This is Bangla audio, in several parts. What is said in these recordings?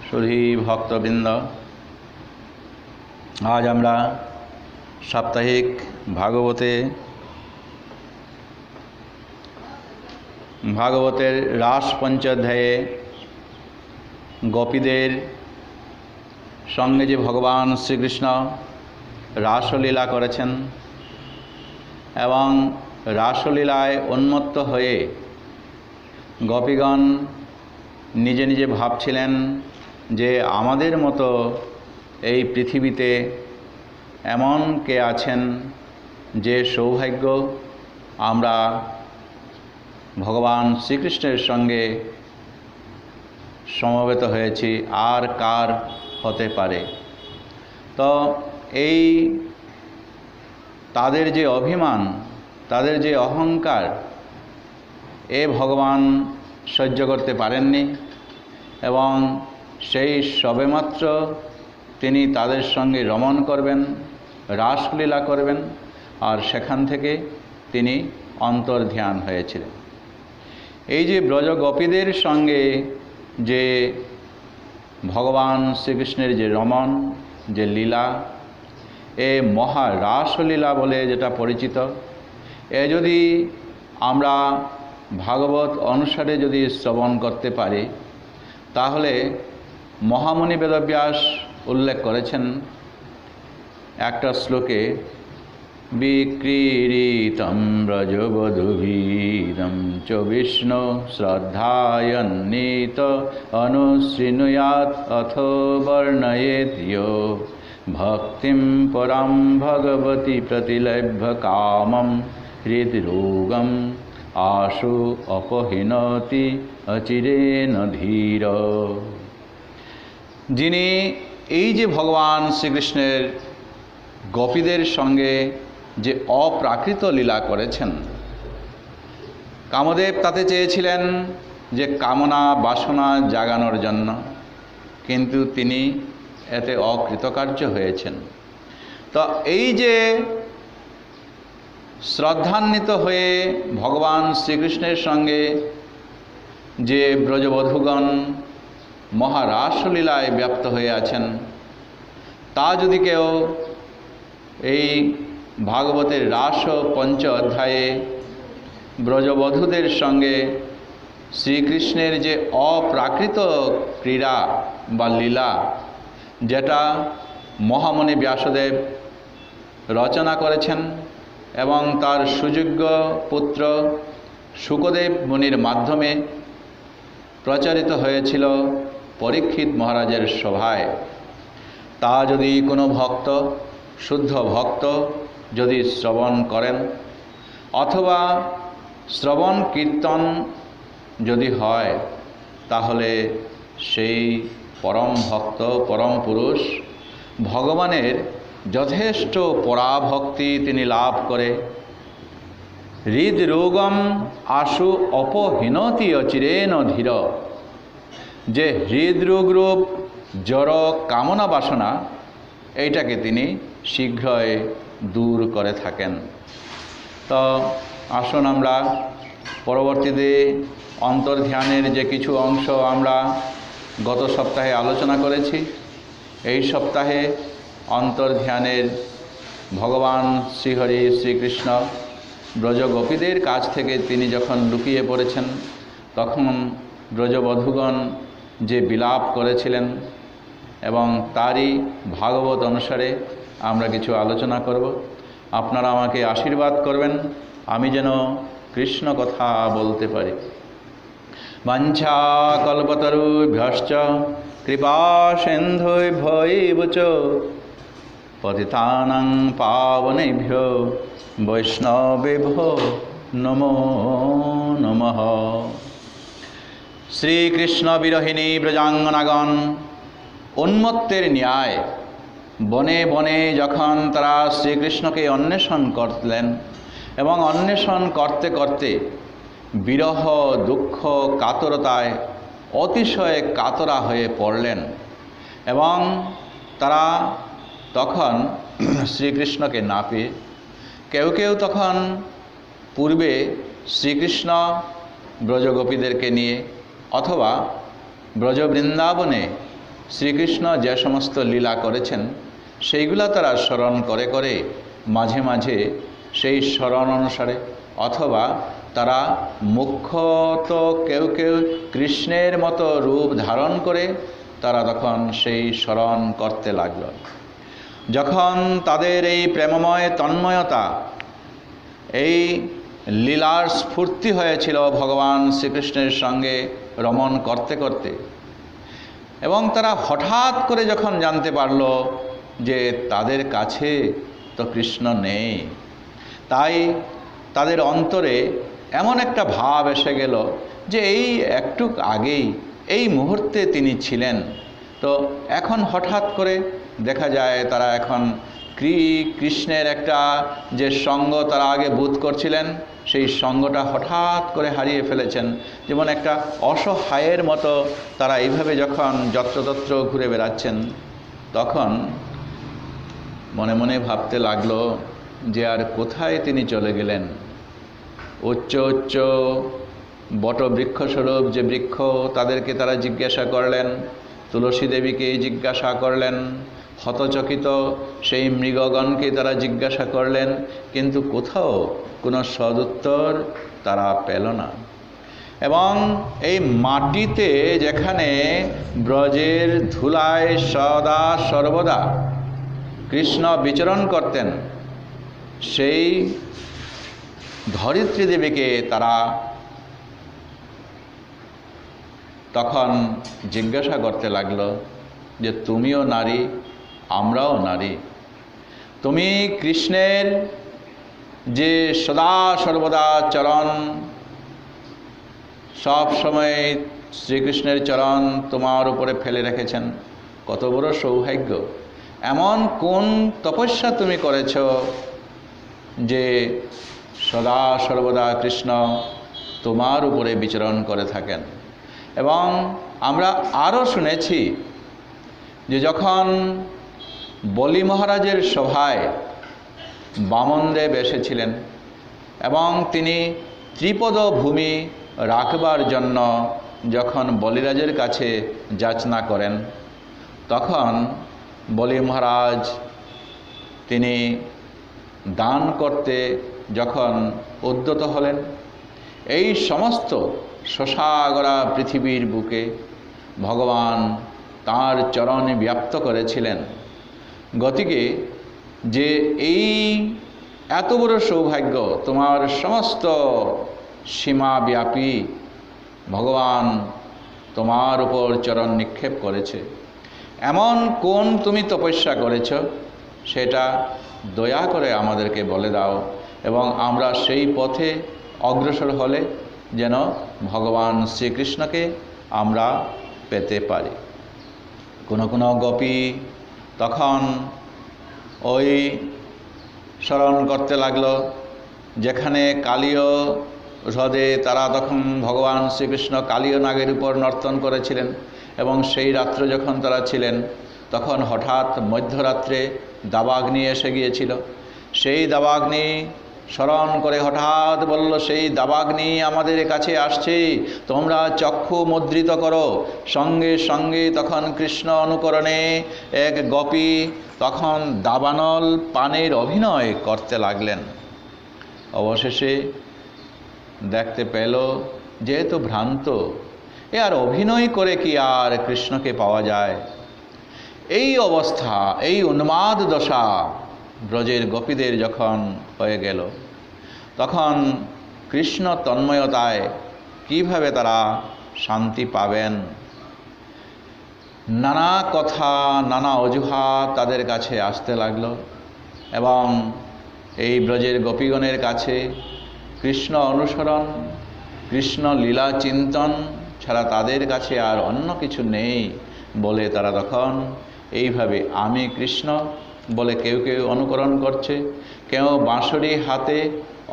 সুধী ভক্তবৃন্দ, আজ আমরা সাপ্তাহিক ভাগবতের রাস পঞ্চধ্যায়ে গোপীদের সঙ্গে যে ভগবান শ্রীকৃষ্ণ রাসলীলা করেছেন এবং রাসলীলায় উন্মত্ত হয়ে গোপীগণ নিজে নিজে ভাবছিলেন যে আমাদের মতো এই পৃথিবীতে এমন কে আছেন যে সৌভাগ্য আমরা ভগবান শ্রীকৃষ্ণের সঙ্গে সমবেত হয়েছি, আর কার হতে পারে। তো এই তাদের যে অভিমান, তাদের যে অহংকার, এ ভগবান সহ্য করতে পারেননি এবং সেই সবেমাত্র তিনি তাদের সঙ্গে রমণ করবেন, রাসলীলা করবেন, আর সেখান থেকে তিনি অন্তর্ধান হয়েছিলেন। এই যে ব্রজ গোপীদের সঙ্গে যে ভগবান শ্রীকৃষ্ণের যে রমণ, যে লীলা, এ মহা রাসলীলা বলে যেটা পরিচিত, এ যদি আমরা ভাগবত অনুসারে যদি শ্রবণ করতে পারি, তাহলে মহামুনি বেদব্যাস উল্লেখ করেছেন একটা শ্লোকে, বিক্রীড়িতম ব্রজবধূভিদম চ বিষ্ণু শ্রদ্ধায়ন্বিত অনুশৃণুয়াৎ অথো বর্ণয়েৎ ইয়ো ভক্তিম পরাম ভগবতী প্রতিলভ্য কামম হৃদরোগম আশু অপহিনতি অচিরেণ ধীর। যিনি এই যে ভগবান শ্রীকৃষ্ণের গোপীদের সঙ্গে যে অপ্রাকৃত লীলা করেছেন, কামদেব তাতে চেয়েছিলেন যে কামনা বাসনা জাগানোর জন্য, কিন্তু তিনি এতে অকৃতকার্য হয়েছেন। তো এই যে শ্রদ্ধান্বিত হয়ে ভগবান শ্রীকৃষ্ণের সঙ্গে যে ব্রজবধূগণ মহারাসলীলায় ব্যাপ্ত হয়ে আছেন, তা যদি কেউ এই ভাগবতের রাস পঞ্চ অধ্যায়ে ব্রজবধূদের সঙ্গে শ্রীকৃষ্ণের যে অপ্রাকৃত ক্রীড়া বা লীলা, যেটা মহামুনি ব্যাসদেব রচনা করেছেন এবং তার সুযোগ্য পুত্র শুকদেব মুনির মাধ্যমে প্রচারিত হয়েছিল পরীক্ষিত মহারাজের সভায়, তা যদি কোনো ভক্ত, শুদ্ধ ভক্ত যদি শ্রবণ করেন, অথবা শ্রবণ কীর্তন যদি হয়, তাহলে সেই পরম ভক্ত, পরম পুরুষ ভগবানের যথেষ্ট পরাভক্তি তিনি লাভ করে হৃদরোগম আশু অপহিনতি অচিরেণ ধীর, যে হৃদরোগরূপ জড় কামনা বাসনা, এইটাকে তিনি শীঘ্রই দূর করে থাকেন। তো আসুন আমরা পরবর্তীতে অন্তর্ধানের যে কিছু অংশ আমরা গত সপ্তাহে আলোচনা করেছি, এই সপ্তাহে অন্তর্ধানের ভগবান শ্রীহরি শ্রীকৃষ্ণ ব্রজগোপীদের কাছ থেকে তিনি যখন লুকিয়ে পড়েছেন, তখন ব্রজবধূগণ যে বিলাপ করেছিলেন এবং তারই ভাগবত অনুসারে আমরা কিছু আলোচনা করব। আপনারা আমাকে আশীর্বাদ করবেন, আমি যেন কৃষ্ণ কথা বলতে পারি। বাঞ্ছা কল্পতরুভ্যশ্চ কৃপা সিন্ধুভ্যৈব চ পতিতানাং পাবনেভ্যো বৈষ্ণবেভ্যো নমো নমঃ। শ্রীকৃষ্ণ বিরহিণী ব্রজাঙ্গনাগণ উন্মত্তের ন্যায় বনে বনে যখন তারা শ্রীকৃষ্ণকে অন্বেষণ করলেন এবং অন্বেষণ করতে করতে বিরহ দুঃখ কাতরতায় অতিশয় কাতরা হয়ে পড়লেন এবং তারা তখন শ্রীকৃষ্ণকে না পেয়ে, কেউ কেউ তখন পূর্বে শ্রীকৃষ্ণ ব্রজগোপীদেরকে নিয়ে অথবা ব্রজ বৃন্দাবনে শ্রীকৃষ্ণ যে সমস্ত লীলা করেছেন সেইগুলা তারা স্মরণ করে করে মাঝে মাঝে সেই স্মরণ অনুসারে, অথবা তারা মুখ্যত কেউ কেউ কৃষ্ণের মতো রূপ ধারণ করে তারা তখন সেই স্মরণ করতে লাগল। যখন তাদের এই প্রেমময় তন্ময়তা, এই লীলার স্ফূর্তি হয়েছিল ভগবান শ্রীকৃষ্ণের সঙ্গে রমণ করতে করতে, এবং তারা হঠাৎ করে যখন জানতে পারল যে তাদের কাছে তো কৃষ্ণ নেই, তাই তাদের অন্তরে এমন একটা ভাব এসে গেল যে এই একটু আগেই এই মুহূর্তে তিনি ছিলেন, তো এখন হঠাৎ করে দেখা যায় তারা এখন কৃষ্ণের একটা যে সঙ্গ তারা আগে বোধ করছিলেন সেই সঙ্গটা হঠাৎ করে হারিয়ে ফেলেছেন। যেমন একটা অসহায়ের মতো তারা এইভাবে যখন যত্রতত্র ঘুরে বেড়াচ্ছেন, তখন মনে মনে ভাবতে লাগলো যে আর কোথায় তিনি চলে গেলেন। উচ্চ উচ্চ বটবৃক্ষস্বরূপ যে বৃক্ষ, তাদেরকে তারা জিজ্ঞাসা করলেন, তুলসী দেবীকে জিজ্ঞাসা করলেন, হতচকিত সেই মৃগগণকে তারা জিজ্ঞাসা করলেন, কিন্তু কোথাও কোনো সদুত্তর তারা পেল না। এবং এই মাটিতে যেখানে ব্রজের ধুলায় সদা সর্বদা কৃষ্ণ বিচরণ করতেন, সেই ধরিত্রী দেবীকে তারা তখন জিজ্ঞাসা করতে লাগলো যে তুমিও নারী, আমরাও নারী, তুমি কৃষ্ণের যে সদা সর্বদা চরণ, সব সময় শ্রীকৃষ্ণের চরণ তোমার উপরে ফেলে রেখেছেন, কত বড় সৌভাগ্য। এমন কোন তপস্যা তুমি করেছ যে সদা সর্বদা কৃষ্ণ তোমার উপরে বিচরণ করে থাকেন। এবং আমরা আরও শুনেছি যে যখন বলি মহারাজের সভায় বামনদেব এসেছিলেন এবং তিনি ত্রিপদ ভূমি রাখবার জন্য যখন বলিরাজের কাছে যাচনা করেন, তখন বলি মহারাজ তিনি দান করতে যখন উদ্যত হলেন, এই সমস্ত শশাগরা পৃথিবীর বুকে ভগবান তাঁর চরণে ব্যাপ্ত করেছিলেন। গতিকে যে এই এত বড় সৌভাগ্য তোমার সমস্ত সীমাব্যাপী ভগবান তোমার উপর চরণ নিক্ষেপ করেছে, এমন কোন তুমি তপস্যা করেছ সেটা দয়া করে আমাদেরকে বলে দাও, এবং আমরা সেই পথে অগ্রসর হলে যেন ভগবান শ্রীকৃষ্ণকে আমরা পেতে পারি। কোনো কোনো গোপী তখন ওই স্মরণ করতে লাগলো যেখানে কালীয় হ্রদে তারা তখন ভগবান শ্রীকৃষ্ণ কালীয় নাগের উপর নর্তন করেছিলেন, এবং সেই রাত্রে যখন তারা ছিলেন তখন হঠাৎ মধ্যরাত্রে দাবাগ্নি এসে গিয়েছিল। সেই দাবাগ্নি স্মরণ করে হঠাৎ বলল, সেই দাবাগ্নি আমাদের কাছে আসছে, তোমরা চক্ষু মুদ্রিত করো। সঙ্গে সঙ্গে তখন কৃষ্ণ অনুকরণে এক গোপী তখন দাবানল পানের অভিনয় করতে লাগলেন। অবশেষে দেখতে পেল যেহেতু ভ্রান্ত, এ আর অভিনয় করে কি আর কৃষ্ণকে পাওয়া যায়। এই অবস্থা, এই উন্মাদ দশা ব্রজের গোপীদের যখন হয়ে গেল, তখন কৃষ্ণ তন্ময়তায় কিভাবে তারা শান্তি পাবেন, নানা কথা নানা অজুহাত তাদের কাছে আসতে লাগলো। এবং এই ব্রজের গোপীগণের কাছে কৃষ্ণ অনুসরণ, কৃষ্ণ লীলা চিন্তন ছাড়া তাদের কাছে আর অন্য কিছু নেই বলে তারা তখন এইভাবে আমি কৃষ্ণ বলে কেউ কেউ অনুকরণ করছে, কেউ বাঁশরি হাতে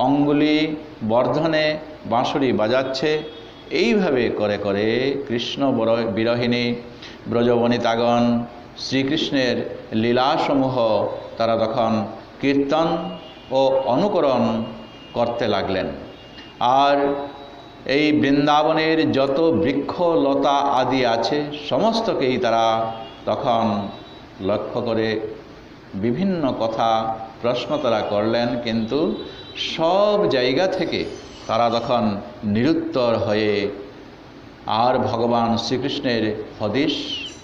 অঙ্গুলি বর্ধনে বাঁশরি বাজাচ্ছে। এইভাবে করে করে কৃষ্ণ বিরহিণী ব্রজবনিতাগণ শ্রীকৃষ্ণের লীলাসমূহ তারা তখন কীর্তন ও অনুকরণ করতে লাগলেন। আর এই বৃন্দাবনের যত বৃক্ষ লতা আদি আছে সমস্তকেই তারা তখন লক্ষ্য করে বিভিন্ন কথা প্রশ্ন তারা করলেন, কিন্তু সব জায়গা থেকে তারা তখন নিরুত্তর হয়ে আর ভগবান শ্রীকৃষ্ণের হদিশ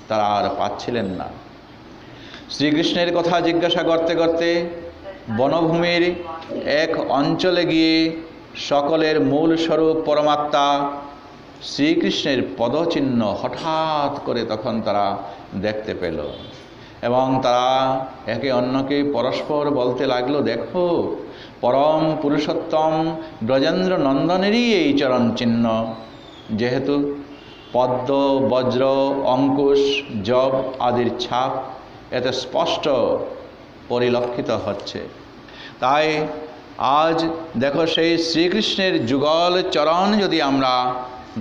তারা আর পাচ্ছিলেন না। শ্রীকৃষ্ণের কথা জিজ্ঞাসা করতে করতে বনভূমির এক অঞ্চলে গিয়ে সকলের মূল স্বরূপ পরমাত্মা শ্রীকৃষ্ণের পদচিহ্ন হঠাৎ করে তখন তারা দেখতে পেল এবং তারা একে অন্যকে পরস্পর বলতে লাগলো, দেখো পরম পুরুষোত্তম ব্রজেন্দ্র নন্দনেরই এই চরণ চিহ্ন, যেহেতু পদ্ম, বজ্র, অঙ্কুশ, জব আদির ছাপ এতে স্পষ্ট পরিলক্ষিত হচ্ছে। তাই আজ দেখো সেই শ্রীকৃষ্ণের যুগল চরণ যদি আমরা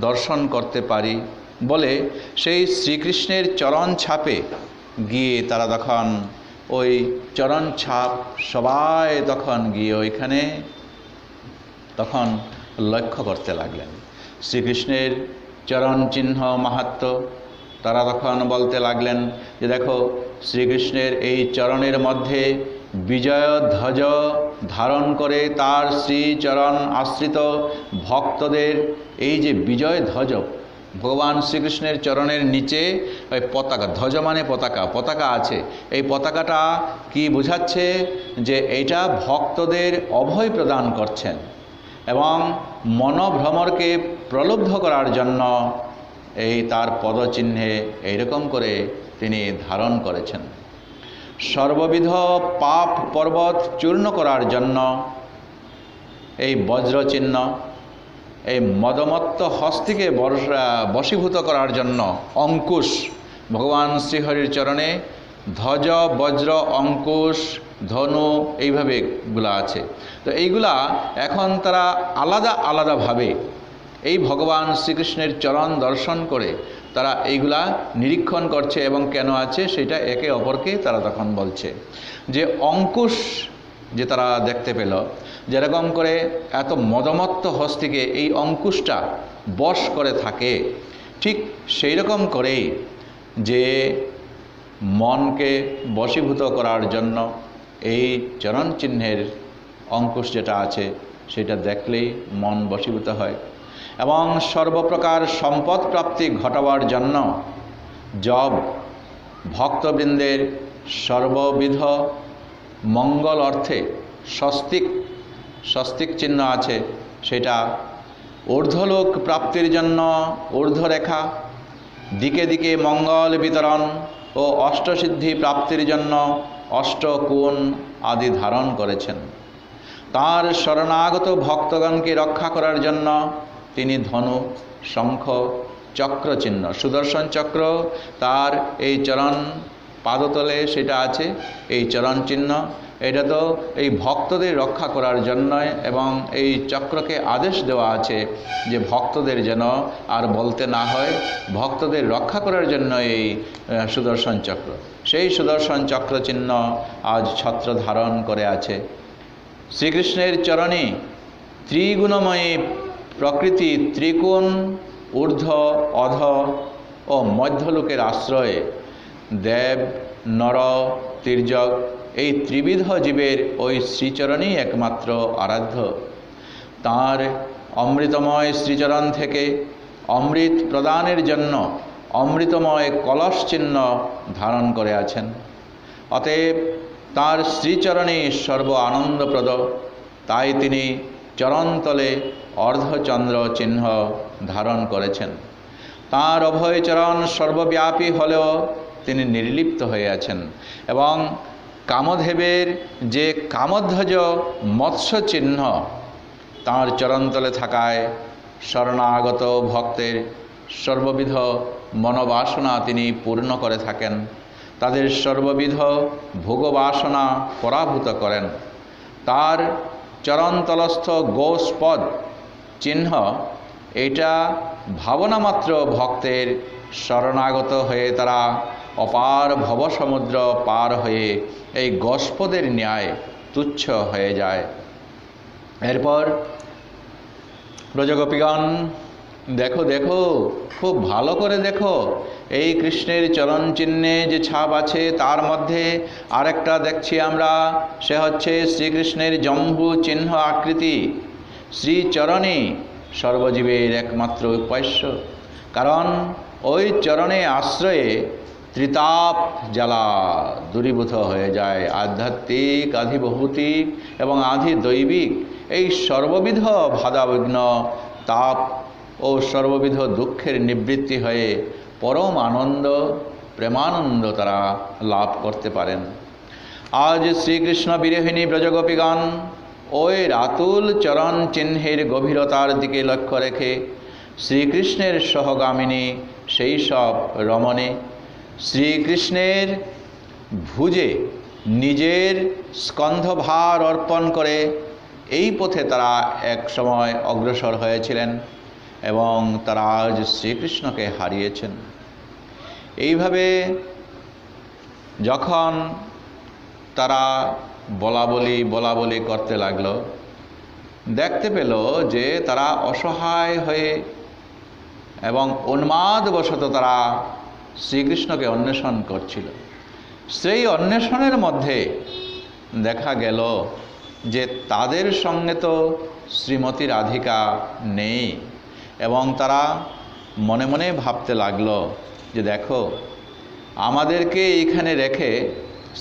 দর্শন করতে পারি বলে সেই শ্রীকৃষ্ণের চরণ ছাপে গিয়ে তারা তখন ওই চরণ ছাপ সবাই তখন গিয়ে ওইখানে তখন লক্ষ্য করতে লাগলেন। শ্রীকৃষ্ণের চরণ চিহ্ন মাহাত্ম্য তারা তখন বলতে লাগলেন যে দেখো শ্রীকৃষ্ণের এই চরণের মধ্যে বিজয় ধ্বজ ধারণ করে তার শ্রীচরণ আশ্রিত ভক্তদের এই যে বিজয় ধ্বজ, ভগবান শ্রীকৃষ্ণের চরণের নিচে ওই পতাকা, ধ্বজ মানে পতাকা, পতাকা আছে। এই পতাকাটা কি বোঝাচ্ছে? যে এইটা ভক্তদের অভয় প্রদান করছেন এবং মনোভ্রমরকে প্রলুব্ধ করার জন্য এই তার পদচিহ্নে এইরকম করে তিনি ধারণ করেছেন। সর্ববিধ পাপ পর্বত চূর্ণ করার জন্য এই বজ্রচিহ্ন, এই মদমত্ত হস্তিকে বশীভূত করার জন্য অঙ্কুশ, ভগবান শ্রীহরির চরণে ধ্বজ, বজ্র, অঙ্কুশ, ধনু এইভাবে এগুলো আছে। তো এইগুলা এখন তারা আলাদা আলাদাভাবে এই ভগবান শ্রীকৃষ্ণের চরণ দর্শন করে তারা এইগুলা নিরীক্ষণ করছে এবং কেন আছে সেটা একে অপরকে তারা তখন বলছে। যে অঙ্কুশ যে তারা দেখতে পেল, যেরকম করে এত মদমত্ত হস্তিকে এই অঙ্কুশটা বশ করে থাকে, ঠিক সেই রকম করেই যে মনকে বশীভূত করার জন্য এই চরণ চিহ্নের অঙ্কুশ যেটা আছে সেটা দেখলেই মন বশীভূত হয় এবং সর্বপ্রকার সম্পদ প্রাপ্তি ঘটাবার জন্য জব ভক্তবৃন্দের সর্ববিধ মঙ্গল অর্থে স্বস্তিক চিহ্ন আছে, সেটা ঊর্ধ্বলোক প্রাপ্তির জন্য ঊর্ধ্বরেখা, দিকে দিকে মঙ্গল বিতরণ ও অষ্টসিদ্ধি প্রাপ্তির জন্য অষ্টকোণ আদি ধারণ করেছেন। তার শরণাগত ভক্তগণকে রক্ষা করার জন্য তিনি ধনু, শঙ্খ, চক্র চিহ্ন, সুদর্শন চক্র তার এই চরণ পাদতলে সেটা আছে, এই চরণ চিহ্ন। এটা তো এই ভক্তদের রক্ষা করার জন্য এবং এই চক্রকে আদেশ দেওয়া আছে যে ভক্তদের যেন আর বলতে না হয়, ভক্তদের রক্ষা করার জন্য এই সুদর্শন চক্র। সেই সুদর্শন চক্র চিহ্ন আজ ছত্র ধারণ করে আছে। শ্রীকৃষ্ণের চরণে ত্রিগুণময়ী প্রকৃতি ত্রিকোণ, ঊর্ধ্ব, অধ ও মধ্যলোকের আশ্রয়ে দেব, নর, তির্যক এই ত্রিবিধ জীবের ওই শ্রীচরণই একমাত্র আরাধ্য। তাঁর অমৃতময় শ্রীচরণ থেকে অমৃত প্রদানের জন্য অমৃতময় কলস চিহ্ন ধারণ করে আছেন। অতএব তাঁর শ্রীচরণই সর্ব আনন্দপ্রদ, তাই তিনি চরণতলে অর্ধচন্দ্র চিহ্ন ধারণ করেছেন। তাঁর অভয়চরণ সর্বব্যাপী হলেও তিনি নির্লিপ্ত হয়ে আছেন এবং কামধেবের যে কামধ্বজ মৎস্য চিহ্ন তাঁর চরণতলে থাকায় শরণাগত ভক্তের সর্ববিধ মনোবাসনা তিনি পূর্ণ করে থাকেন, তাদের সর্ববিধ ভোগবাসনা পরাভূত করেন। তার চরণতলস্থ গোস্পদ চিহ্ন এটা ভাবনামাত্র ভক্তের শরণাগত হয়ে তারা অপার ভবসমুদ্র পার হয়ে এই গোস্পদের ন্যায় তুচ্ছ হয়ে যায়। এরপর ব্রজগোপীগণ, দেখো দেখো, খুব ভালো করে দেখো, এই কৃষ্ণের চরণ চিহ্নে যে ছাপ আছে তার মধ্যে আরেকটা দেখছি আমরা, সে হচ্ছে শ্রীকৃষ্ণের জম্বু চিহ্ন আকৃতি। শ্রীচরণে সর্বজীবের একমাত্র উপাস্য, কারণ ওই চরণে আশ্রয়ে ত্রিতাপ জ্বালা দূরীভূত হয়ে যায়। আধ্যাত্মিক, আধি ভৌতিক এবং আধি দৈবিক এই সর্ববিধ বাধাবিঘ্ন, তাপ ও সর্ববিধ দুঃখের নিবৃত্তি হয়ে পরম আনন্দ, প্রেমানন্দ তারা লাভ করতে পারেন। আজ শ্রীকৃষ্ণ বিরোহিণী ব্রজগোপীগণ ওই রাতুল চরণ চিহ্নের গভীরতার দিকে লক্ষ্য রেখে শ্রীকৃষ্ণের সহগামিনী সেই সব রমণী শ্রীকৃষ্ণের ভুজে নিজের স্কন্ধভার অর্পণ করে এই পথে তারা এক সময় অগ্রসর হয়েছিলেন এবং তারা আজ শ্রীকৃষ্ণকে হারিয়েছেন। এইভাবে যখন তারা বলা বলি করতে লাগলো, দেখতে পেল যে তারা অসহায় হয়ে এবং উন্মাদবশত তারা শ্রীকৃষ্ণকে অন্বেষণ করছিল। সেই অন্বেষণের মধ্যে দেখা গেল যে তাদের সঙ্গে তো শ্রীমতী রাধিকা নেই, এবং তারা মনে মনে ভাবতে লাগলো যে দেখো, আমাদেরকে এইখানে রেখে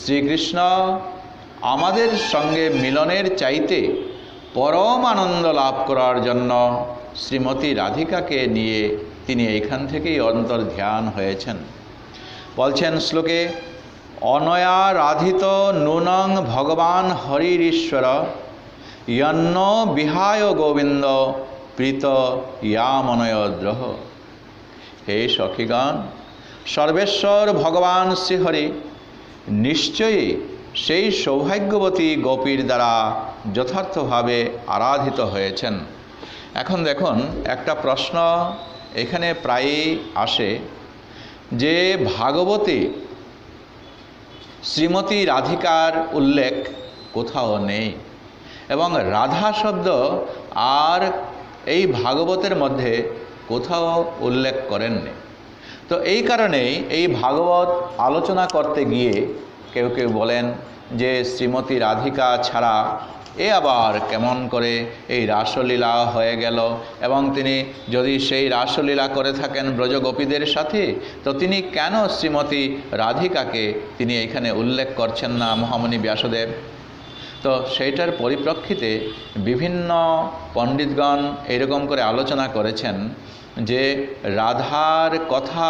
শ্রীকৃষ্ণ আমাদের সঙ্গে মিলনের চাইতে পরম আনন্দ লাভ করার জন্য শ্রীমতী রাধিকাকে নিয়ে তিনি এইখান থেকেই অন্তর্ধ্যান হয়েছেন। বলছেন শ্লোকে, অনয়া রাধিত নূনং ভগবান হরির ঈশ্বর যন্ন বিহায় গোবিন্দ প্রীত ইয়ামনয়দ্রহ। হে সখীগণ, সর্বেশ্বর ভগবান শ্রীহরি নিশ্চয়ই সেই সৌভাগ্যবতী গোপীর দ্বারা যথার্থভাবে আরাধিত হয়েছেন। এখন দেখুন, একটা প্রশ্ন এখানে প্রায়ই আসে যে ভাগবতে শ্রীমতী রাধিকার উল্লেখ কোথাও নেই এবং রাধা শব্দ আর এই ভাগবতের মধ্যে কোথাও উল্লেখ করেননি। তো এই কারণেই এই ভাগবত আলোচনা করতে গিয়ে কেউ কেউ বলেন যে শ্রীমতী রাধিকা ছাড়া এ আবার কেমন করে এই রাসলীলা হয়ে গেল, এবং তিনি যদি সেই রাসলীলা করে থাকেন ব্রজগোপীদের সাথে, তো তিনি কেন শ্রীমতী রাধিকাকে তিনি এখানে উল্লেখ করছেন না মহামুনি ব্যাসদেব? তো সেইটার পরিপ্রেক্ষিতে বিভিন্ন পণ্ডিতগণ এরকম করে আলোচনা করেছেন যে রাধার কথা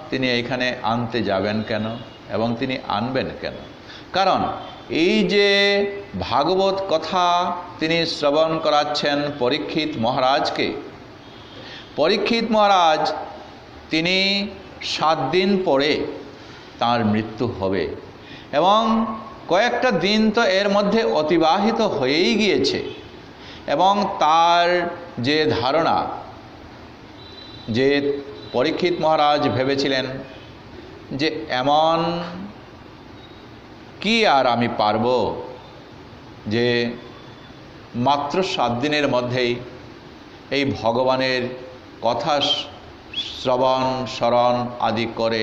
তিনি এইখানে আনতে যাবেন কেন এবং তিনি আনবেন কেন? কারণ এই যে ভাগবত কথা তিনি শ্রবণ করাচ্ছেন পরীক্ষিত মহারাজকে, পরীক্ষিত মহারাজ তিনি 7 দিন পরে তার মৃত্যু হবে এবং কয়েকটা দিন তো এর মধ্যে অতিবাহিত হয়েই গিয়েছে, এবং তার যে ধারণা যে পরীক্ষিত মহারাজ ভেবেছিলেন যে এমন কি আর আমি পারবো যে মাত্র 7 দিনের মধ্যেই এই ভগবানের কথা শ্রবণ স্মরণ আদি করে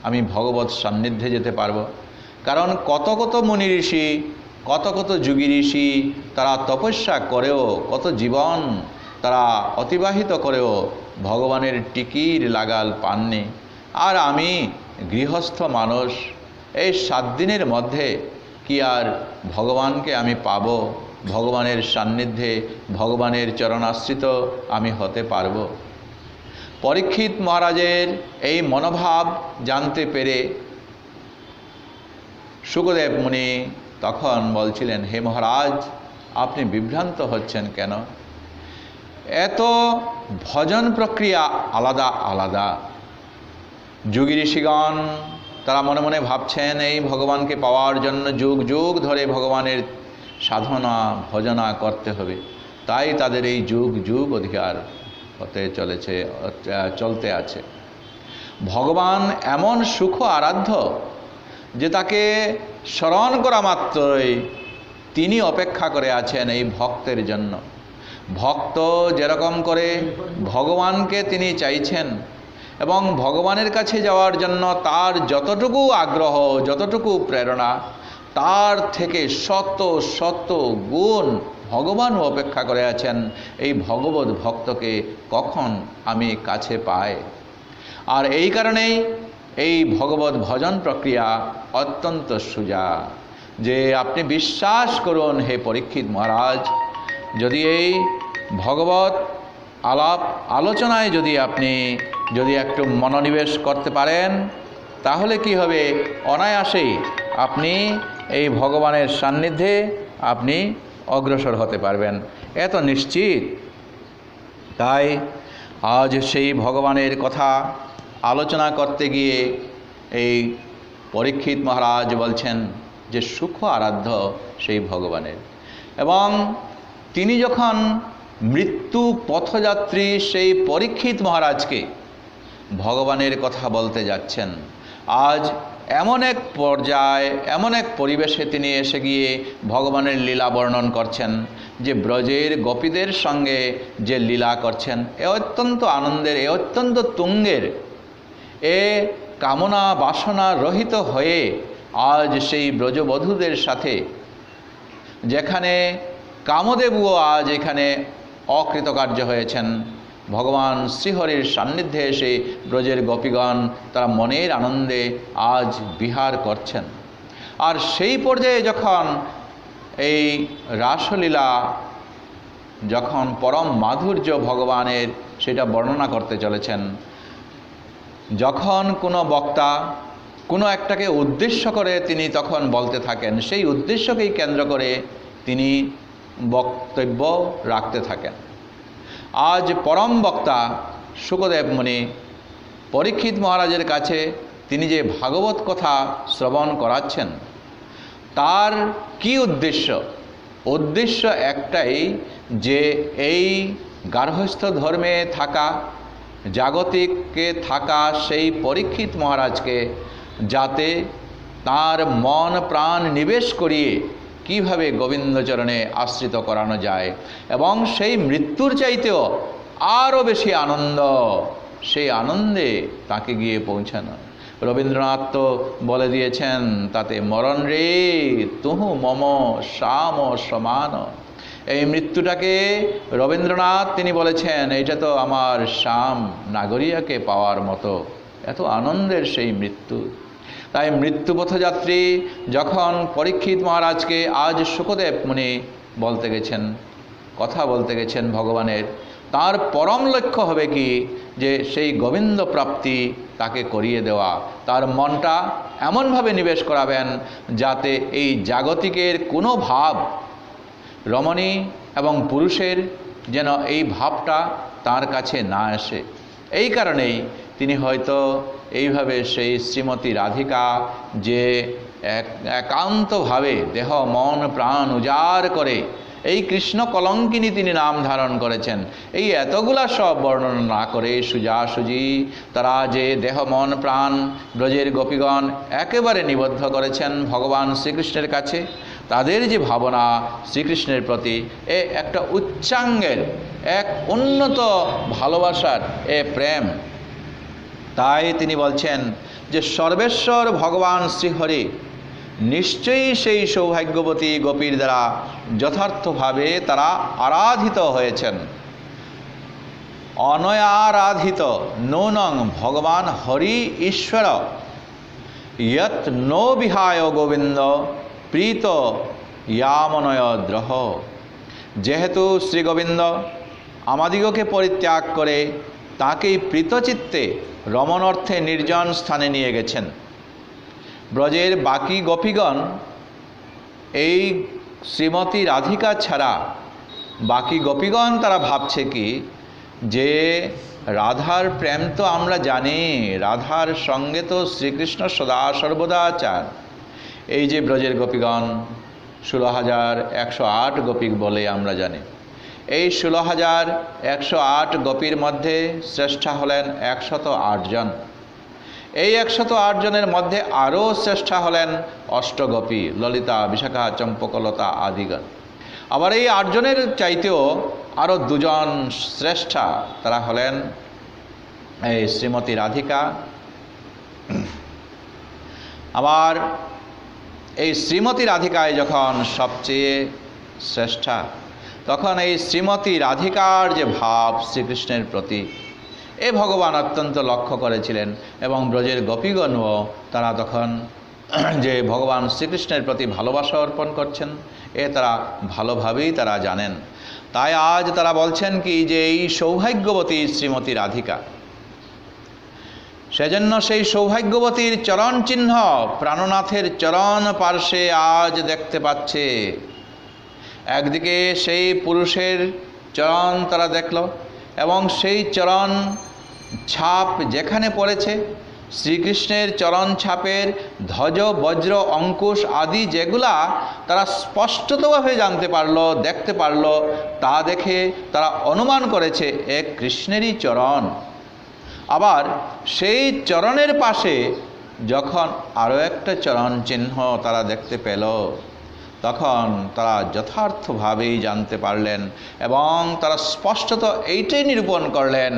আমি ভগবত সান্নিধ্যে যেতে পারবো। কারণ কত কত মুনি ঋষি, কত কত যোগী ঋষি তারা তপস্যা করেও, কত জীবন তারা অতিবাহিত করেও ভগবানের টিকির লাগাল পাননি। আর আমি গৃহস্থ মানুষ, এই 7 দিনের মধ্যে কি আর ভগবানকে আমি পাবো? ভগবানের সান্নিধ্যে, ভগবানের চরণাশ্রিত আমি হতে পারবো? পরীক্ষিত মহারাজের এই মনোভাব জানতে পেরে শুকদেব মুনি তখন বলছিলেন, হে মহারাজ, আপনি বিভ্রান্ত হচ্ছেন কেন? এত ভজন প্রক্রিয়া আলাদা আলাদা। যোগী ঋষিগণ তারা মনে মনে ভাবছেন এই ভগবানকে পাওয়ার জন্য যুগ যুগ ধরে ভগবানের সাধনা ভজনা করতে হবে, তাই তাদের এই যুগ যুগ অধিকার হতে চলতে আছে। ভগবান এমন সুখ আরাধ্য যে তাকে স্মরণ করা মাত্রই তিনি অপেক্ষা করে আছেন এই ভক্তের জন্য। ভক্ত যেরকম করে ভগবানকে তিনি চাইছেন এবং ভগবানের কাছে যাওয়ার জন্য তার যতটুকু আগ্রহ, যতটুকু প্রেরণা, তার থেকে শত শত গুণ ভগবানও অপেক্ষা করে আছেন এই ভগবত ভক্তকে কখন আমি কাছে পাই। আর এই কারণেই এই ভগবত ভজন প্রক্রিয়া অত্যন্ত সোজা। যে আপনি বিশ্বাস করুন হে পরীক্ষিত মহারাজ, যদি এই ভগবত আলোচনায় যদি একটু মনোনিবেশ করতে পারেন, তাহলে কি হবে, অনায়াসেই আপনি এই ভগবানের সান্নিধ্যে আপনি অগ্রসর হতে পারবেন, এত নিশ্চিত। তাই আজ সেই ভগবানের কথা আলোচনা করতে গিয়ে এই পরীক্ষিত মহারাজ বলছেন যে সুখ আরাধ্য সেই ভগবানের। এবং তিনি যখন মৃত্যু পথযাত্রী সেই পরীক্ষিত মহারাজকে ভগবানের কথা বলতে যাচ্ছেন, আজ এমন এক পর্যায়ে, এমন এক পরিবেশে তিনি এসে গিয়ে ভগবানের লীলা বর্ণন করছেন, যে ব্রজের গোপীদের সঙ্গে যে লীলা করছেন এ অত্যন্ত আনন্দের, এ অত্যন্ত তুঙ্গের, এ কামনা বাসনা রহিত হয়ে আজ সেই ব্রজবধূদের সাথে, যেখানে কামদেবও আজ এখানে অকৃতকার্য হয়েছেন, ভগবান শ্রীহরির সান্নিধ্যে এসে ব্রজের গোপীগণ তারা মনের আনন্দে আজ বিহার করছেন। আর সেই পর্যায়ে যখন এই রাসলীলা, যখন পরম মাধুর্য ভগবানের সেটা বর্ণনা করতে চলেছেন, যখন কোনো বক্তা কোনো একটাকে উদ্দেশ্য করে তিনি তখন বলতে থাকেন, সেই উদ্দেশ্যকেই কেন্দ্র করে তিনি বক্তব্য রাখতে থাকেন। আজ পরম বক্তা শুকদেব মুনি পরীক্ষিত মহারাজের কাছে তিনি যে ভাগবত কথা শ্রবণ করাচ্ছেন, তার কি উদ্দেশ্য? উদ্দেশ্য একটাই, যে এই গার্হস্থ্য ধর্মে থাকা, জাগতিকে থাকা সেই পরীক্ষিত মহারাজকে যাতে তার মন প্রাণ নিবেশ করিয়ে কিভাবে গোবিন্দচরণে আশ্রিত করানো যায়, এবং সেই মৃত্যুর চাইতেও আরও বেশি আনন্দ, সেই আনন্দে তাকে গিয়ে পৌঁছানো। রবীন্দ্রনাথ তো বলে দিয়েছেন, তাতে মরণ রে তুহু মম শ্যাম সমান। এই মৃত্যুটাকে রবীন্দ্রনাথ তিনি বলেছেন, এইটা তো আমার শ্যাম নাগরিয়াকে পাওয়ার মতো, এত আনন্দের সেই মৃত্যু। তাই মৃত্যুপথযাত্রী যখন পরীক্ষিত মহারাজকে আজ শুকদেব মুনি বলতে গেছেন, কথা বলতে গেছেন ভগবানের, তার পরম লক্ষ্য হবে কি, যে সেই গোবিন্দ প্রাপ্তি তাকে করিয়ে দেওয়া, তার মনটা এমনভাবে নিবেশ করাবেন যাতে এই জাগতিকের কোনো ভাব, রমণী এবং পুরুষের যেন এই ভাবটা তার কাছে না আসে। এই কারণেই তিনি হয়তো এইভাবে সেই শ্রীমতী রাধিকা যে একান্তভাবে দেহ মন প্রাণ উজাড় করে এই কৃষ্ণ কলঙ্কিনী তিনি নাম ধারণ করেছেন, এই এতগুলা সব বর্ণনা না করে সুজাসুজি তারা যে দেহ মন প্রাণ ব্রজের গোপীগণ একেবারে নিবদ্ধ করেছেন ভগবান শ্রীকৃষ্ণের কাছে, তাদের যে ভাবনা শ্রীকৃষ্ণের প্রতি, এ একটা উচ্চাঙ্গের, এক উন্নত ভালোবাসার এ প্রেম। তাই তিনি বলছেন যে সর্বেশ্বর ভগবান শ্রীহরি নিশ্চয়ই সেই সৌভাগ্যবতী গোপীর দ্বারা যথার্থভাবে তারা আরাধিত হয়েছেন। অনয়ারাধিত নৌনং ভগবান হরি ঈশ্বর ইয়ৎ নো বিহায় গোবিন্দ প্রীত ইয়ামনয় দ্রহ। যেহেতু শ্রী গোবিন্দ আমাদিগকে পরিত্যাগ করে তাকেই প্রীতচিত্তে রমণ অর্থে নির্জন স্থানে নিয়ে গেছেন, ব্রজের বাকি গোপীগণ এই শ্রীমতী রাধিকা ছাড়া বাকি গোপীগণ তারা ভাবছে কি, যে রাধার প্রেম তো আমরা জানি, রাধার সঙ্গে তো শ্রীকৃষ্ণ সদা সর্বদা চান। এই যে ব্রজের গোপীগণ 16,108 গোপী বলে আমরা জানি, এই 16,108 গোপীর মধ্যে শ্রেষ্ঠা হলেন 108 জন। এই 108 জনের মধ্যে আরও শ্রেষ্ঠা হলেন অষ্টগোপী, ললিতা, বিশাখা, চম্পকলতা আদিগণ। আবার এই 8 জনের চাইতেও আরও দুজন শ্রেষ্ঠা, তারা হলেন এই শ্রীমতী রাধিকা। আবার এই শ্রীমতী রাধিকায় যখন সবচেয়ে শ্রেষ্ঠা, তখন এই শ্রীমতী রাধিকার যে ভাব শ্রীকৃষ্ণের প্রতি, এ ভগবান অত্যন্ত লক্ষ্য করেছিলেন এবং ব্রজের গোপীগণও তারা তখন যে ভগবান শ্রীকৃষ্ণের প্রতি ভালোবাসা অর্পণ করছেন, এ তারা ভালোভাবেই তারা জানেন। তাই আজ তারা বলছেন কি যে এই সৌভাগ্যবতী শ্রীমতী রাধিকা, সেজন্য সেই সৌভাগ্যবতীর চরণ চিহ্ন প্রাণনাথের চরণ পার্শ্বে আজ দেখতে পাচ্ছে। একদিকে সেই পুরুষের চরণ তারা দেখল এবং সেই চরণ ছাপ যেখানে পড়েছে, শ্রীকৃষ্ণের চরণ ছাপের ধ্বজ বজ্র অঙ্কুশ আদি যেগুলা তারা স্পষ্টতভাবে জানতে পারল, দেখতে পারল, তা দেখে তারা অনুমান করেছে এ কৃষ্ণেরই চরণ। আবার সেই চরণের পাশে যখন আরও একটা চরণ চিহ্ন তারা দেখতে পেল, তখন তারা যথার্থভাবেই জানতে পারলেন এবং তারা স্পষ্টত এইটাই নিরূপণ করলেন,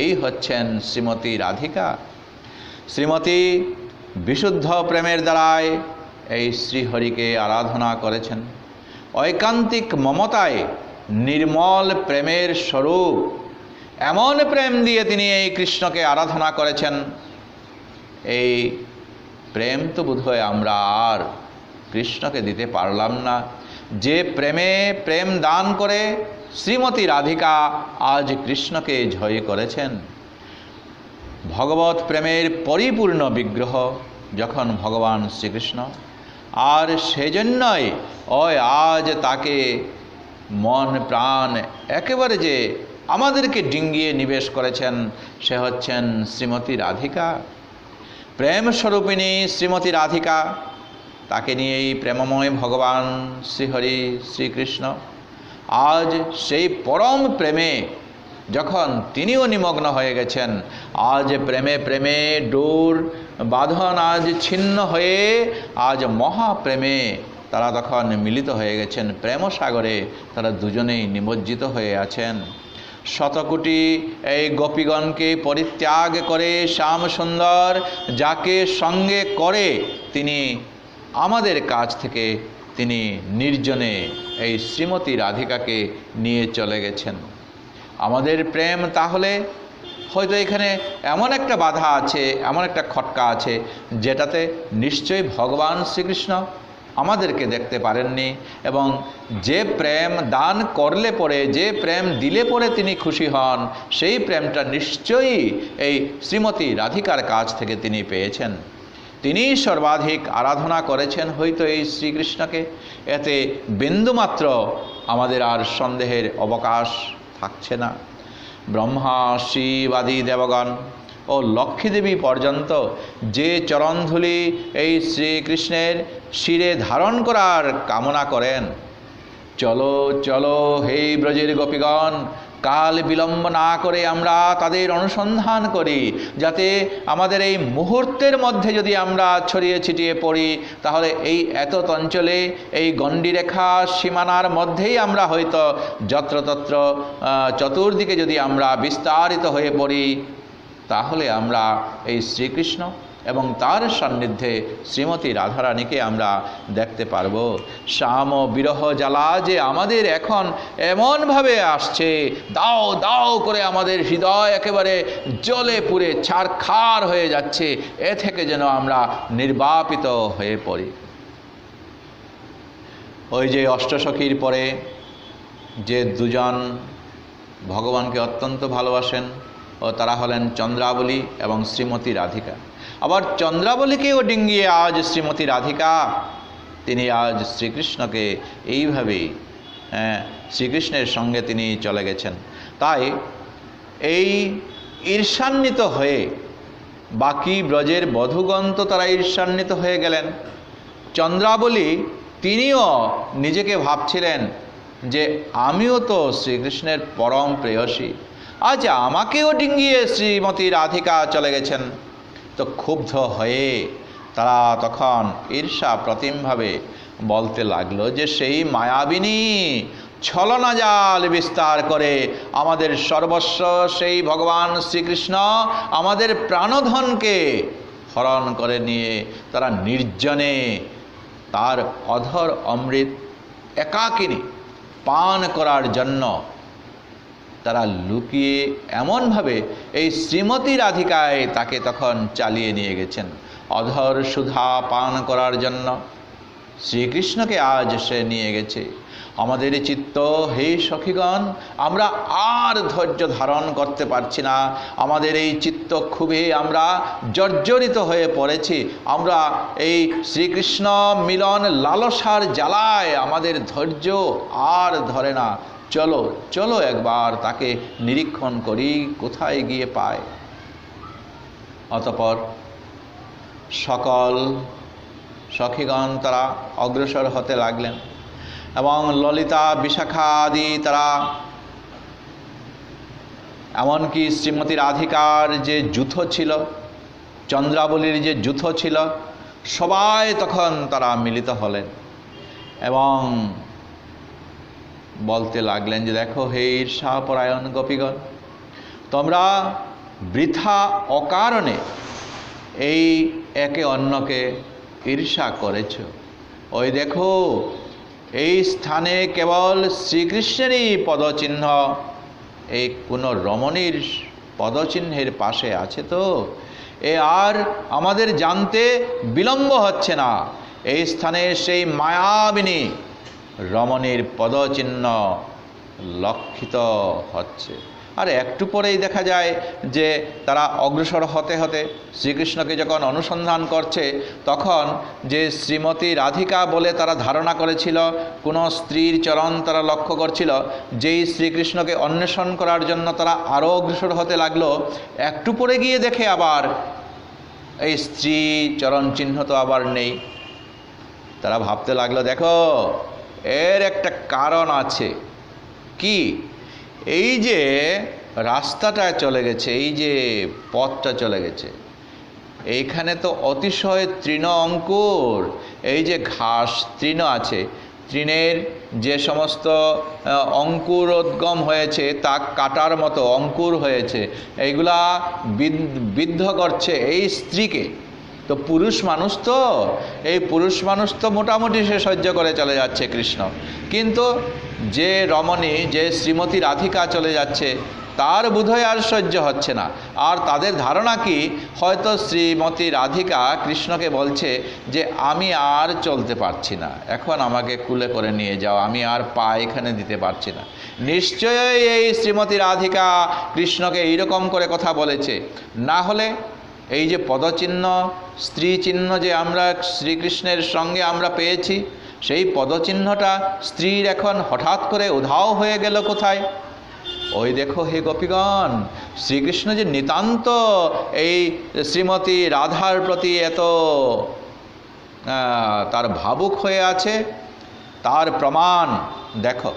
এই হচ্ছেন শ্রীমতী রাধিকা। শ্রীমতী বিশুদ্ধ প্রেমের দ্বারায় এই শ্রীহরিকে আরাধনা করেছেন। ঐকান্তিক মমতায় নির্মল প্রেমের স্বরূপ, এমন প্রেম দিয়ে তিনি এই কৃষ্ণকে আরাধনা করেছেন। এই প্রেম তো বোধহয় আমরা আর কৃষ্ণকে দিতে পারলাম না, যে প্রেমে প্রেম দান করে শ্রীমতী রাধিকা আজ কৃষ্ণকে জয় করেছেন। ভগবত প্রেমের পরিপূর্ণ বিগ্রহ যখন ভগবান শ্রীকৃষ্ণ, আর সেজন্যই ওই আজ তাকে মন প্রাণ একেবারে যে আমাদেরকে ডিঙ্গিয়ে নিবেশ করেছেন, সে হচ্ছেন শ্রীমতী রাধিকা। প্রেম স্বরূপিণী শ্রীমতী রাধিকা, তাকে নিয়েই প্রেমময় ভগবান শ্রীহরি শ্রীকৃষ্ণ আজ সেই পরম প্রেমে যখন তিনিও নিমগ্ন হয়ে গেছেন, আজ প্রেমে প্রেমে ডোর বাঁধন আজ ছিন্ন হয়ে আজ মহাপ্রেমে তারা তখন মিলিত হয়ে গেছেন। প্রেম সাগরে তারা দুজনেই নিমজ্জিত হয়ে আছেন। শতকোটি এই গোপীগণকে পরিত্যাগ করে শ্যাম সুন্দর যাকে সঙ্গে করে তিনি আমাদের কাছ থেকে তিনি নির্জনে এই শ্রীমতী রাধিকাকে নিয়ে চলে গেছেন। আমাদের প্রেম তাহলে হয়তো এখানে এমন একটা বাধা আছে, এমন একটা খটকা আছে, যেটাতে নিশ্চয়ই ভগবান শ্রীকৃষ্ণ আমাদেরকে দেখতে পারেননি, এবং যে প্রেম দান করলে পরে, যে প্রেম দিলে পরে তিনি খুশি হন, সেই প্রেমটা নিশ্চয়ই এই শ্রীমতী রাধিকার কাছ থেকে তিনি পেয়েছেন। তিনি সর্বাধিক আরাধনা করেছেন হয়তো এই শ্রীকৃষ্ণকে, এতে বিন্দুমাত্র আমাদের আর সন্দেহের অবকাশ থাকছে না। ব্রহ্মা শিব আদি দেবগণ ও লক্ষ্মীদেবী পর্যন্ত যে চরণধূলি এই শ্রীকৃষ্ণের শিরে ধারণ করার কামনা করেন, চলো চলো হে ব্রজের গোপীগণ, কাল বিলম্ব না করে আমরা তাদের অনুসন্ধান করি, যাতে আমাদের এই মুহূর্তের মধ্যে যদি আমরা ছড়িয়ে ছিটিয়ে পড়ি, তাহলে এই এত অঞ্চলে এই গণ্ডিরেখা সীমানার মধ্যেই আমরা হয়তো যত্রতত্র চতুর্দিকে যদি আমরা বিস্তারিত হয়ে পড়ি, তাহলে আমরা এই শ্রীকৃষ্ণ এবং তার সান্নিধ্যে শ্রীমতী রাধারানীকে আমরা দেখতে পারব। শ্যাম বিরহ জ্বালা যে আমাদের এখন এমনভাবে আসছে, দাও দাও করে আমাদের হৃদয় একেবারে জ্বলে পুড়ে ছারখার হয়ে যাচ্ছে, এ থেকে যেন আমরা নির্বাপিত হয়ে পড়ি। ওই যে অষ্টসখীর পরে যে দুজন ভগবানকে অত্যন্ত ভালোবাসেন, ও তারা হলেন চন্দ্রাবলী এবং শ্রীমতী রাধিকা। আবার চন্দ্রাবলীকেও ডিঙ্গিয়ে আজ শ্রীমতী রাধিকা তিনি আজ শ্রীকৃষ্ণকে এইভাবেই শ্রীকৃষ্ণের সঙ্গে তিনি চলে গেছেন। তাই এই ঈর্ষান্বিত হয়ে বাকি ব্রজের বধূগণ তো তারা ঈর্ষান্বিত হয়ে গেলেন। চন্দ্রাবলী তিনিও নিজেকে ভাবছিলেন যে আমিও তো শ্রীকৃষ্ণের পরম প্রেয়সী, আজ আমাকেও ডিঙ্গিয়ে শ্রীমতী রাধিকা চলে গেছেন। তো ক্ষুব্ধ হয়ে তারা তখন ঈর্ষা প্রতিমভাবে বলতে লাগলো যে সেই মায়াবিনী ছলনা জাল বিস্তার করে আমাদের সর্বস্ব সেই ভগবান শ্রীকৃষ্ণ আমাদের প্রাণধনকে হরণ করে নিয়ে তারা নির্জনে তার অধর অমৃত একাকিনী পান করার জন্য তারা লুকিয়ে এমনভাবে এই শ্রীমতী রাধিকায় তাকে তখন চালিয়ে নিয়ে গেছেন অধর সুধা পান করার জন্য। শ্রীকৃষ্ণকে আজ সে নিয়ে গেছে। আমাদের চিত্ত, হে সখীগণ, আমরা আর ধৈর্য ধারণ করতে পারছি না। আমাদের এই চিত্ত খুবই আমরা জর্জরিত হয়ে পড়েছি। আমরা এই শ্রীকৃষ্ণ মিলন লালসার জ্বালায় আমাদের ধৈর্য আর ধরে না। চলো চলো একবার তাকে নিরীক্ষণ করি, কোথায় গিয়ে পায়। অতঃপর সকল সখীগণ তারা অগ্রসর হতে লাগলেন এবং ললিতা বিশাখা আদি তারা, এমনকি শ্রীমতী রাধিকার যে যূথ ছিল, চন্দ্রাবলীর যে যূথ ছিল, সবাই তখন তারা মিলিত হলেন এবং বলতে লাগলেন যে দেখো হে ঈর্ষাপরায়ণ গোপীগণ, তোমরা বৃথা অকারণে এই একে অন্যকে ঈর্ষা করেছ। ওই দেখো এই স্থানে কেবল শ্রীকৃষ্ণেরই পদচিহ্ন, এই কোনো রমণীর পদচিহ্নের পাশে আছে তো? এ আর আমাদের জানতে বিলম্ব হচ্ছে না। এই স্থানে সেই মায়াবিনী রমণীর পদচিহ্ন লক্ষিত হচ্ছে। আর একটু পরেই দেখা যায় যে তারা অগ্রসর হতে হতে শ্রীকৃষ্ণকে যখন অনুসন্ধান করছে, তখন যে শ্রীমতী রাধিকা বলে তারা ধারণা করেছিল, কোনো স্ত্রীর চরণ তারা লক্ষ্য করছিল, যেই শ্রীকৃষ্ণকে অন্বেষণ করার জন্য তারা আরও অগ্রসর হতে লাগলো, একটু পরে গিয়ে দেখে আবার এই স্ত্রী চরণ চিহ্ন তো আবার নেই। তারা ভাবতে লাগলো দেখো এর একটা কারণ আছে। কি? এই যে রাস্তাটা চলে গেছে, এই যে পথটা চলে গেছে, এইখানে তো অতিশয় তৃণ অঙ্কুর, এই যে ঘাস তৃণ আছে, তৃণের যে সমস্ত অঙ্কুরোদ্গম হয়েছে তা কাটার মতো অঙ্কুর হয়েছে, এইগুলা বিদ্ধ করছে এই স্ত্রীকে। তো পুরুষ মানুষ তো, এই পুরুষ মানুষ তো মোটামুটি সে সহ্য করে চলে যাচ্ছে কৃষ্ণ, কিন্তু যে রমণী, যে শ্রীমতী রাধিকা চলে যাচ্ছে, তার বোধহয় আর সহ্য হচ্ছে না। আর তাদের ধারণা কি, হয়তো শ্রীমতী রাধিকা কৃষ্ণকে বলছে যে আমি আর চলতে পারছি না, এখন আমাকে কুলে করে নিয়ে যাও, আমি আর পা এখানে দিতে পারছি না। নিশ্চয়ই এই শ্রীমতী রাধিকা কৃষ্ণকে এইরকম করে কথা বলেছে, না হলে এই যে পদচিহ্ন, স্ত্রী চিহ্ন যে আমরা শ্রীকৃষ্ণের সঙ্গে আমরা পেয়েছি, সেই পদচিহ্নটা স্ত্রীর এখন হঠাৎ করে উধাও হয়ে গেল কোথায়? ওই দেখো হে গোপীগণ, শ্রীকৃষ্ণ যে নিতান্ত এই শ্রীমতী রাধার প্রতি এত তার ভাবুক হয়ে আছে, তার প্রমাণ দেখো।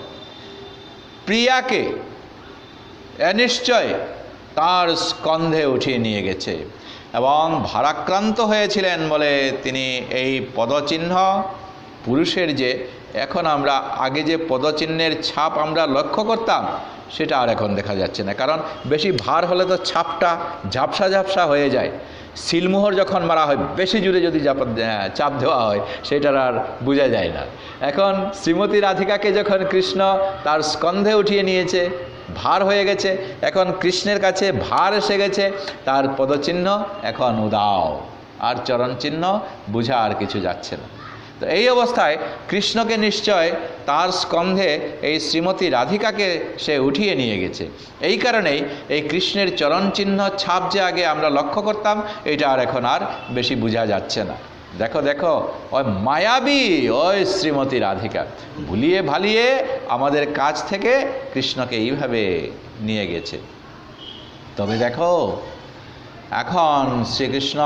প্রিয়াকে নিশ্চয় তার স্কন্ধে উঠিয়ে নিয়ে গেছে এবং ভারাক্রান্ত হয়েছিলেন বলে তিনি এই পদচিহ্ন, পুরুষের যে এখন আমরা আগে যে পদচিহ্নের ছাপ আমরা লক্ষ্য করতাম, সেটা আর এখন দেখা যাচ্ছে না। কারণ বেশি ভার হলে তো ছাপটা ঝাপসা ঝাপসা হয়ে যায়। সিলমোহর যখন মারা হয়, বেশি জুড়ে যদি চাপ দেওয়া হয়, সেটার আর বোঝা যায় না। এখন শ্রীমতী রাধিকাকে যখন কৃষ্ণ তার স্কন্ধে উঠিয়ে নিয়েছে, ভার হয়ে গেছে, এখন কৃষ্ণের কাছে ভার এসে গেছে, তার পদচিহ্ন এখন উদাও, আর চরণ চিহ্ন বোঝা আর কিছু যাচ্ছে না। তো এই অবস্থায় কৃষ্ণকে নিশ্চয় তার স্কন্ধে এই শ্রীমতী রাধিকাকে সে উঠিয়ে নিয়ে গেছে। এই কারণেই এই কৃষ্ণের চরণ চিহ্ন ছাপ যে আগে আমরা লক্ষ্য করতাম, এটা আর এখন আর বেশি বোঝা যাচ্ছে না। দেখো দেখো ওই মায়াবী ওই শ্রীমতী রাধিকা ভুলিয়ে ভালিয়ে আমাদের কাছ থেকে কৃষ্ণকে এইভাবে নিয়ে গেছে। তবে দেখো এখন শ্রীকৃষ্ণ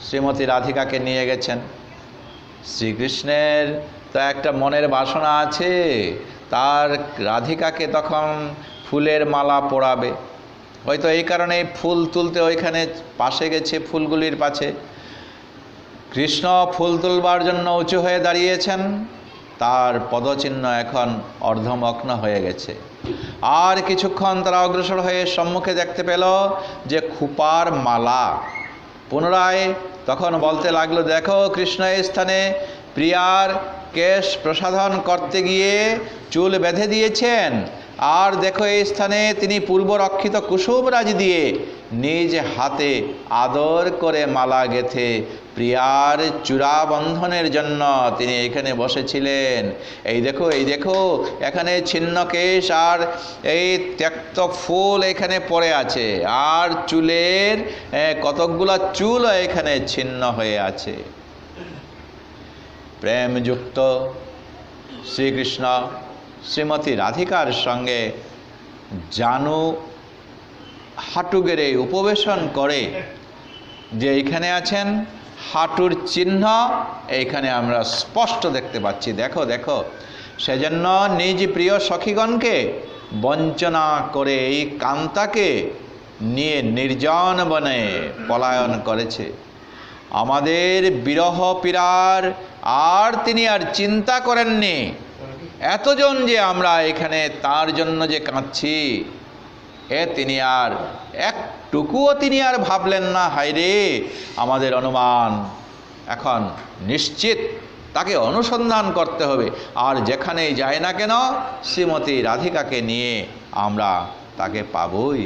শ্রীমতী রাধিকাকে নিয়ে গেছেন, শ্রীকৃষ্ণের তো একটা মনের বাসনা আছে, তার রাধিকাকে তখন ফুলের মালা পরাবে। হয়তো এই কারণে ফুল তুলতে ওইখানে পাশে গেছে, ফুলগুলির পাশে কৃষ্ণ ফুল তুলবার জন্য উঁচু হয়ে দাঁড়িয়েছেন। তার পদচিহ্ন এখন অর্ধমগ্ন হয়ে গেছে। আর কিছুক্ষণ তারা অগ্রসর হয়ে সম্মুখে দেখতে পেল যে খোপার মালা। পুনরায় তখন বলতে লাগলো, দেখো কৃষ্ণ এই স্থানে প্রিয়ার কেশ প্রসাধন করতে গিয়ে চুল বেঁধে দিয়েছেন, আর দেখো এই স্থানে তিনি পূর্বরক্ষিত কুসুমরাজ দিয়ে নিজ হাতে আদর করে মালা গেথে প্রিয়ার চূড়া বন্ধনের জন্য তিনি এখানে বসেছিলেন। এই দেখো এখানে ছিন্ন কেশ আর এই ত্যক্ত ফুল এখানে পড়ে আছে, আর চুলের কতকগুলা চুল এখানে ছিন্ন হয়ে আছে। প্রেমযুক্ত শ্রীকৃষ্ণ শ্রীমতী রাধিকার সঙ্গে জানু হাঁটু গেড়ে উপবেশন করে যে এইখানে আছেন, হাঁটুর চিহ্ন এইখানে আমরা স্পষ্ট দেখতে পাচ্ছি। দেখো সেজন্য নিজ প্রিয় সখীগণকে বঞ্চনা করে এই কান্তাকে নিয়ে নির্জন বনে পলায়ন করেছে। আমাদের বিরহ পীড়ার আর তিনি আর চিন্তা করেননি। এতজন যে আমরা এখানে তার জন্য যে কাঁদছি, তিনি আর একটুকুও তিনি আর ভাবলেন না, হায়রে আমাদের অনুমান এখন নিশ্চিত, তাকে অনুসন্ধান করতে হবে, আর যেখানেই যায় না কেন শ্রীমতী রাধিকাকে নিয়ে আমরা তাকে পাবই।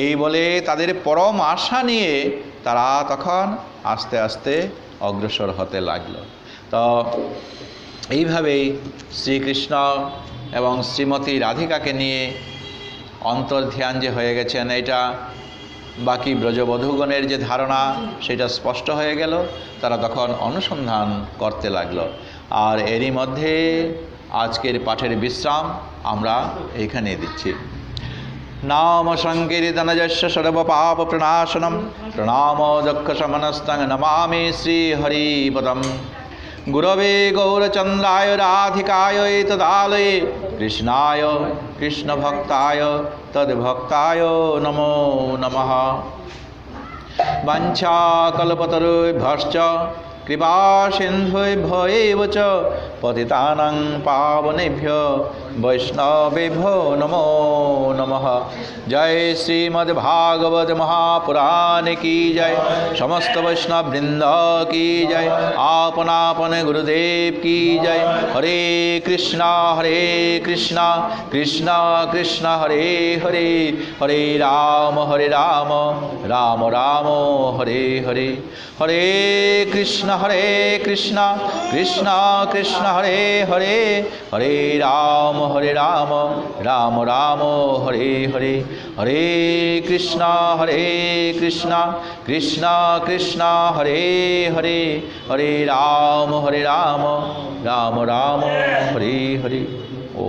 এই বলে তাদের পরম আশা নিয়ে তারা তখন আস্তে আস্তে অগ্রসর হতে লাগলো। তো এইভাবেই শ্রীকৃষ্ণ এবং শ্রীমতী রাধিকাকে নিয়ে অন্তর্ধ্যান যে হয়ে গেছেন, এটা বাকি ব্রজবধূগণের যে ধারণা সেটা স্পষ্ট হয়ে গেল। তারা তখন অনুসন্ধান করতে লাগলো। আর এরই মধ্যে আজকের পাঠের বিশ্রাম আমরা এইখানে দিচ্ছি। নাম সংকীর্তনযস্য সর্বপাপ প্রণাশনম প্রণাম দক্ষ সমনস্তং নমামি শ্রী হরিপদম। গুরবে গৌরচন্দ্রায় রাধিকায় তদালয়ে কৃষ্ণায় কৃষ্ণভক্তায় তদ্ভক্তায় নমো নমঃ। বাঞ্ছাকল্পতরুভ্যশ্চ কৃপা সিন্ধুভ্যো এব চ পতিতানাং পাবনেভ্যো বৈষ্ণবেভ্যো নমো নমঃ। জয় শ্রীমদ্ ভাগবত মহাপুরাণ কি জয়। সমস্ত বৈষ্ণব বৃন্দ কি জয়। আপন আপন গুরুদেব কি জয়। হরে কৃষ্ণ কৃষ্ণ কৃষ্ণ হরে হরে, হরে রাম রাম রাম হরে হরে। হরে কৃষ্ণ কৃষ্ণ কৃষ্ণ হরে হরে, হরে রাম রাম রাম হরে হরে। হরে কৃষ্ণ কৃষ্ণ কৃষ্ণ হরে হরে, হরে রাম রাম রাম হরে হরে। ও